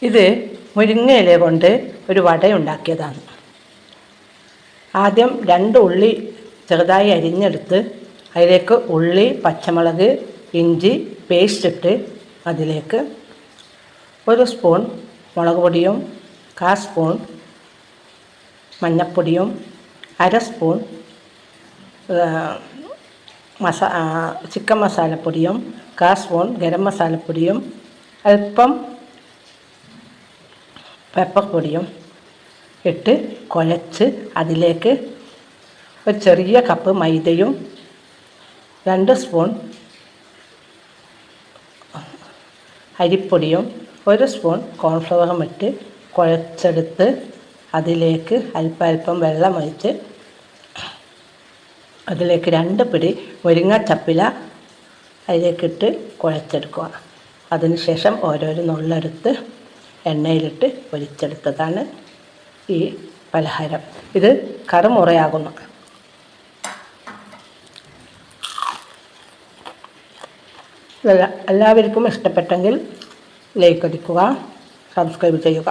ഇത് മുരിങ്ങയില കൊണ്ട് ഒരു വട ഉണ്ടാക്കിയതാണ്. ആദ്യം 2 ഉള്ളി ചെറുതായി അരിഞ്ഞെടുത്ത് അതിലേക്ക് ഉള്ളി, പച്ചമുളക്, ഇഞ്ചി പേസ്റ്റ് ഇട്ട് അതിലേക്ക് 1 സ്പൂൺ മുളക് പൊടിയും 1/4 സ്പൂൺ മഞ്ഞൾപ്പൊടിയും 1/2 സ്പൂൺ ചിക്കൻ മസാലപ്പൊടിയും 1/4 സ്പൂൺ ഗരം മസാലപ്പൊടിയും അല്പം പെപ്പർ പൊടിയും ഇട്ട് കുഴച്ച് അതിലേക്ക് ഒരു ചെറിയ കപ്പ് മൈദയും 2 സ്പൂൺ അരിപ്പൊടിയും 1 സ്പൂൺ കോൺഫ്ലവറും ഇട്ട് കുഴച്ചെടുത്ത് അതിലേക്ക് അല്പം വെള്ളമൊഴിച്ച് അതിലേക്ക് 2 പിടി മുരിങ്ങച്ചപ്പില അതിലേക്കിട്ട് കുഴച്ചെടുക്കുക. അതിനുശേഷം ഓരോരോ നുള്ളെടുത്ത് എണ്ണയിലിട്ട് പൊരിച്ചെടുത്തതാണ് ഈ പലഹാരം. ഇത് കറുമുറയാകുന്നു. എല്ലാവർക്കും ഇഷ്ടപ്പെട്ടെങ്കിൽ ലൈക്ക് അടിക്കുക, സബ്സ്ക്രൈബ് ചെയ്യുക.